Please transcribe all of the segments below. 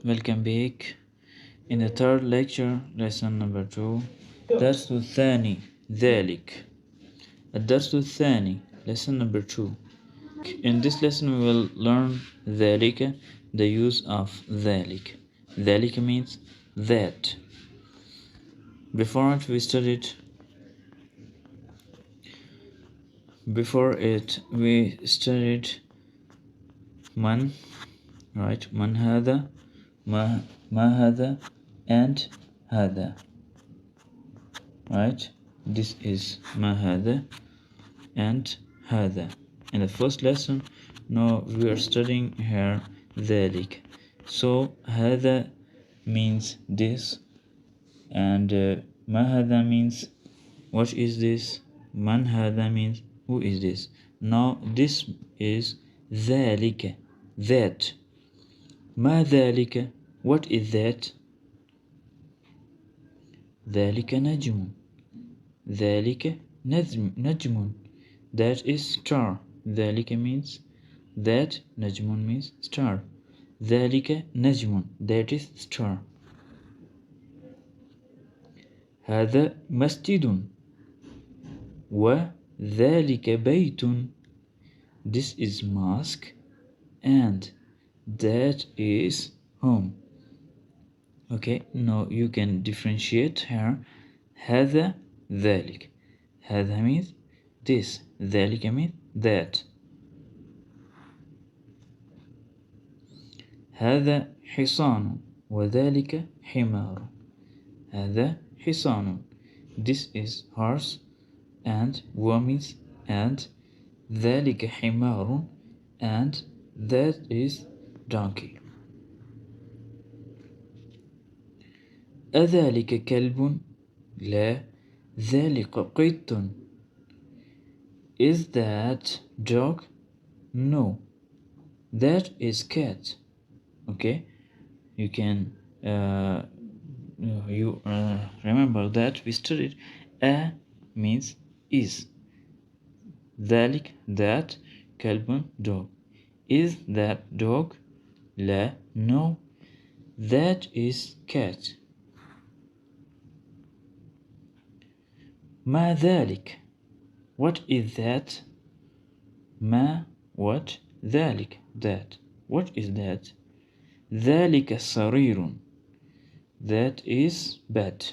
Welcome back. In the third lecture, lesson number 2, درس الثاني ذلك. الدرس الثاني, lesson number 2. In this lesson we will learn ذلك, the use of ذلك. ذلك means that. Before it we studied man, right? Man هذا, ما هذا, and هذا, right? This is ما هذا and هذا. In the first lesson, now we are studying here ذلك. So هذا means this, and ما هذا means what is this. Man هذا means who is this. Now this is ذلك, that. ما ذلك, what is that. ذلك نجم, ذلك نجم, that is star. ذلك means that, نجم means star. ذلك نجم, that is star. هذا مسجد وذلك بيت, this is mosque and that is home. Okay, now you can differentiate here. هذا ذلك, هذا means this, ذلك means that. هذا حصان وذلك حمار. هذا حصان, this is horse, and means and, ذلك حمار, and that is donkey. أذلك كلب؟ لا، ذلك قط. Is that dog? No, that is cat. Okay, you can remember that we studied a means is. ذلك, that, كلب, dog. Is that dog? لا, no, that is cat. ما ذلك, what is that. ما, what, ذلك, that, what is that. ذلك سرير, that is bed.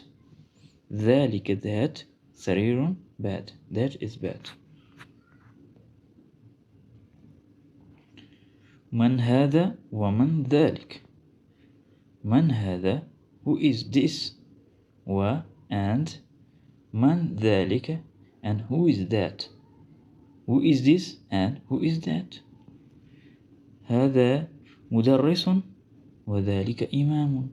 ذلك, that, سرير, bed, that is bed. من هذا ومن ذلك. من هذا, who is this, and من ذلك, and who is that. Who is this and who is that. هذا مدرس وذلك إمام.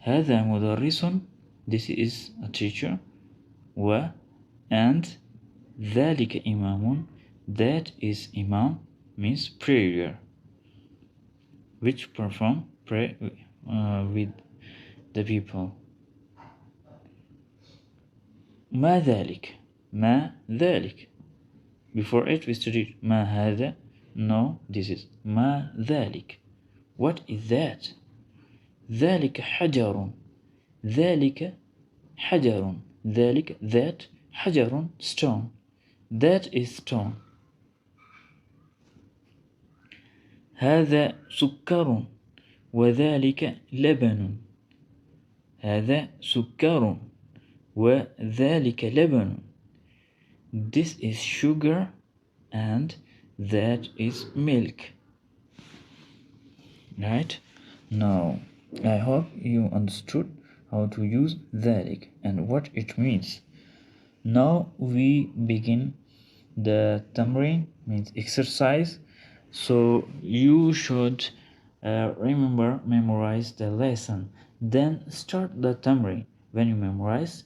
هذا مدرس, this is a teacher, and ذلك إمام, that is imam, means prayer, which perform pray with the people. ما ذلك, ما ذلك. Before it we studied ما هذا. No, this is ما ذلك. What is that. ذلك حجر, ذلك حجر, ذلك, that, حجر, stone, that is stone. هذا سكر وذلك لبن. هذا سكر وذلك لبن, this is sugar and that is milk. Right? Now I hope you understood how to use ذلك and what it means. Now we begin the tamrin, means exercise. So you should memorize the lesson, then start the tamrin. When you memorize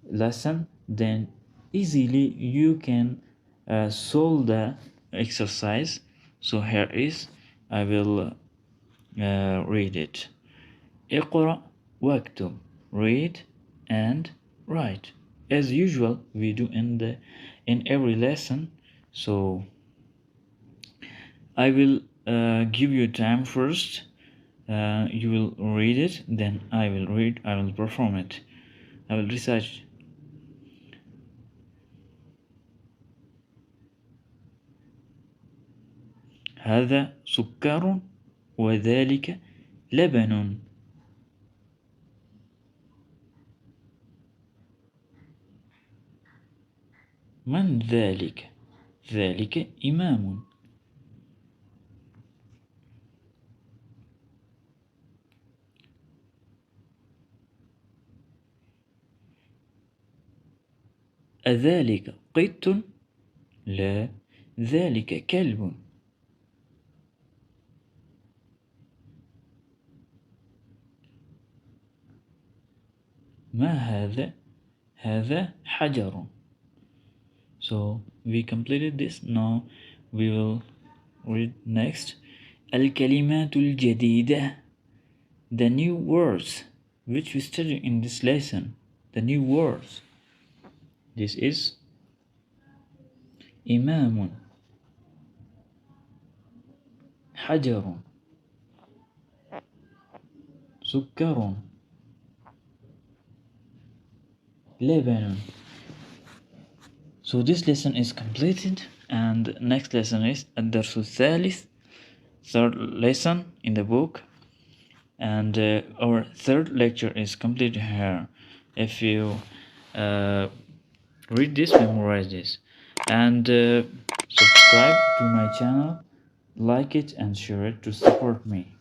lesson, then easily you can solve the exercise. So here is, I will read it. اقرأ واكتب, read and write, as usual we do in every lesson. So I will give you time first You will read it, then I will perform it. I will recite. هذا سكر وذلك لبن. من ذلك؟ ذلك إمام. أذلك قط؟ لا، ذلك كلب. ما هذا؟ هذا حجر. So we completed this. Now we will read next. الكلمات الجديدة, the new words which we study in this lesson. The new words. This is إمام, حجر, سكر, لبن. So this lesson is completed, and next lesson is الدرس الثالث, third lesson in the book, and our third lecture is completed here. If you read this, memorize this, and subscribe to my channel, like it and share it to support me.